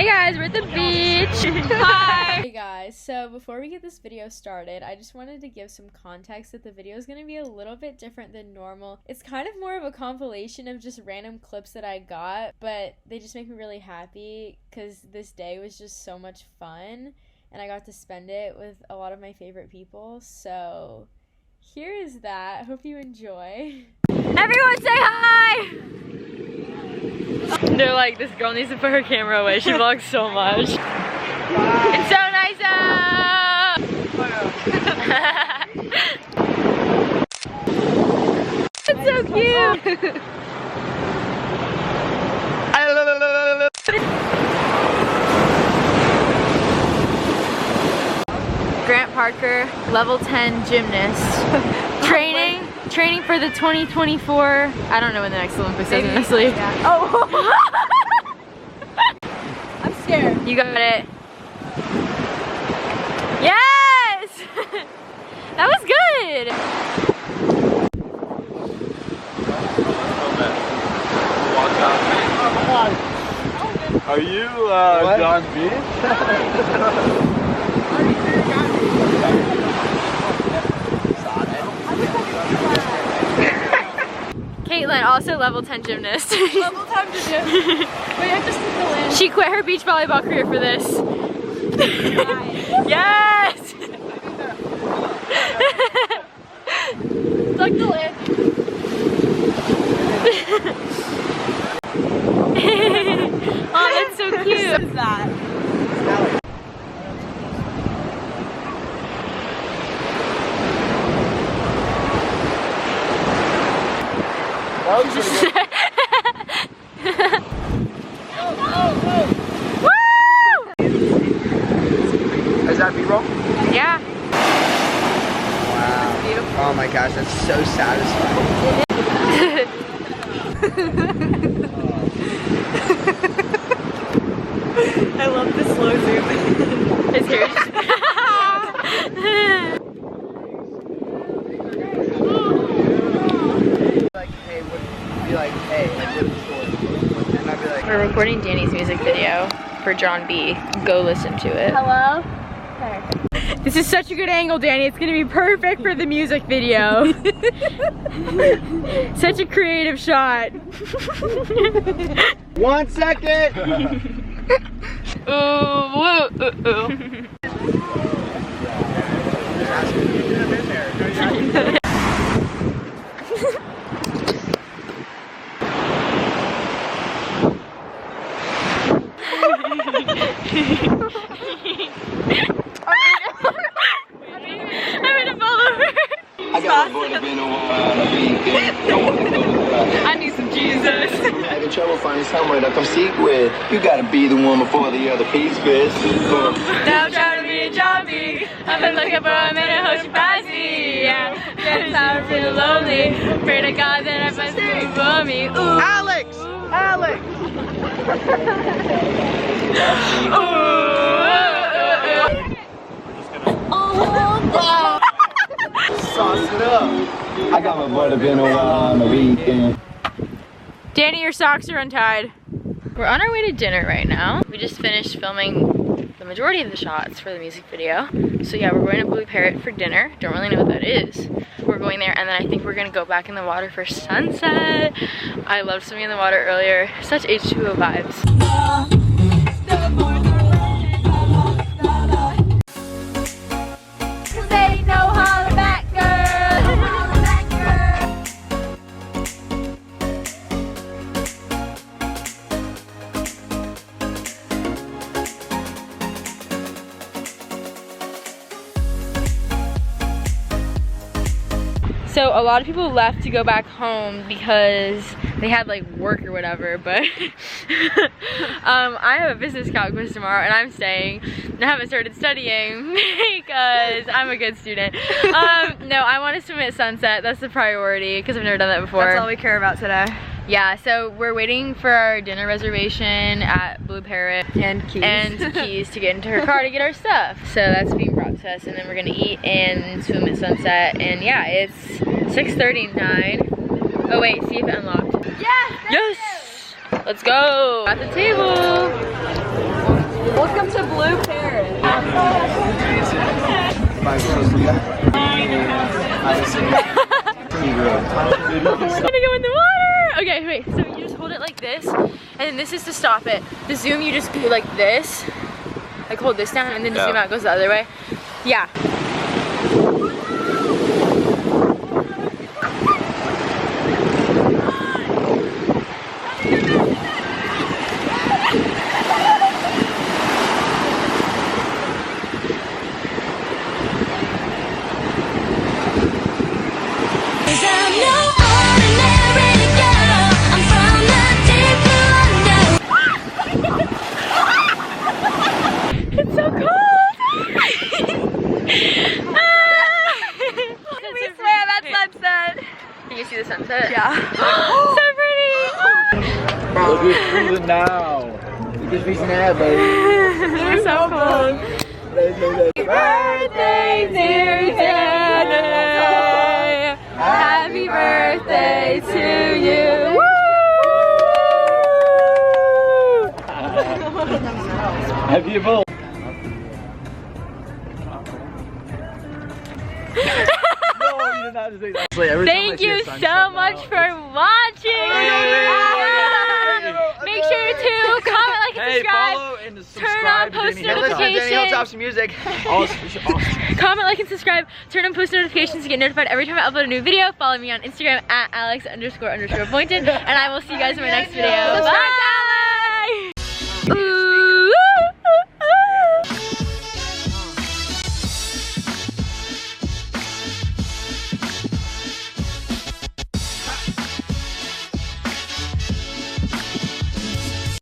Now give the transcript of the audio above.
Hey guys, we're at the beach. Hi. Hey guys, so before we get this video started, I just wanted to give some context that the video is going to be a little bit different than normal. It's kind of more of a compilation of just random clips that I got, but they just make me really happy because this day was just so much fun and I got to spend it with a lot of my favorite people. So here is that. Hope you enjoy. Everyone say hi! They're like, this girl needs to put her camera away. She vlogs so much. It's so nice out! It's so cute! Grant Parker, level 10 gymnast. Training for the 2024, I don't know when the next Olympics is, honestly. Yeah. Oh! I'm scared. You got it. Yes! That was good! Are you John B? Caitlin, also level 10 gymnast. Level 10 gymnast. Wait, I just took the land. She quit her beach volleyball career for this. Yes! Like the land. Oh, that's so cute. What is that? Is that B-roll? Yeah. Wow. Beautiful. Oh my gosh, that's so satisfying. I love the slow zoom. His hair. Like, hey, would be like, hey, like, what? And I'd be like, We're recording Danny's music video for John B. Go listen to it. Hello? This is such a good angle, Danny. It's gonna be perfect for the music video. Such a creative shot. 1 second! Ooh, woo, ooh, ooh. I got a boy to be in a I need some Jesus. Having trouble finding someone to come seek with. You gotta be the one before the other piece fits. Now I'm trying to be a John B. I've been looking for a minute, hope she finds me. Yeah, that's how I feel lonely. Pray to God that I find someone for me. Ooh. Alex! Alex! Oh, Sauce it up. I got my butter been a while on the weekend. Danny, your socks are untied. We're on our way to dinner right now. We just finished filming the majority of the shots for the music video. So yeah, we're going to Blue Parrot for dinner. Don't really know what that is. We're going there and then I think we're gonna go back in the water for sunset. I loved swimming in the water earlier. Such H2O vibes. So a lot of people left to go back home because they had like work or whatever, but I have a business calc quiz tomorrow and I'm staying and I haven't started studying because I'm a good student. No, I want to swim at sunset. That's the priority because I've never done that before. That's all we care about today. Yeah, so we're waiting for our dinner reservation at Blue Parrot. And keys. And keys to get into her car to get our stuff. So that's being brought to us and then we're gonna eat and swim at sunset. And yeah, it's 6:39. Oh wait, see if it unlocked. Yes! Yes! Let's go! At the table! gonna go in the water. Okay, wait. So you just hold it like this, and then this is to stop it. The zoom, you just do like this, like hold this down, and then the zoom out goes the other way. Yeah. The sunset? Yeah. So pretty! Look who's cruising now. Look at these now, baby. You're so cool. Happy birthday, dear Hannah. Happy birthday to you. Happy both. Thank you so much for watching. Make sure to comment, like, and subscribe. Turn on post notifications. Drop some music. Comment, like, and subscribe. Turn on post notifications to get notified every time I upload a new video. Follow me on Instagram at Alex__Boynton. And I will see you guys in my next video. Bye! Ooh.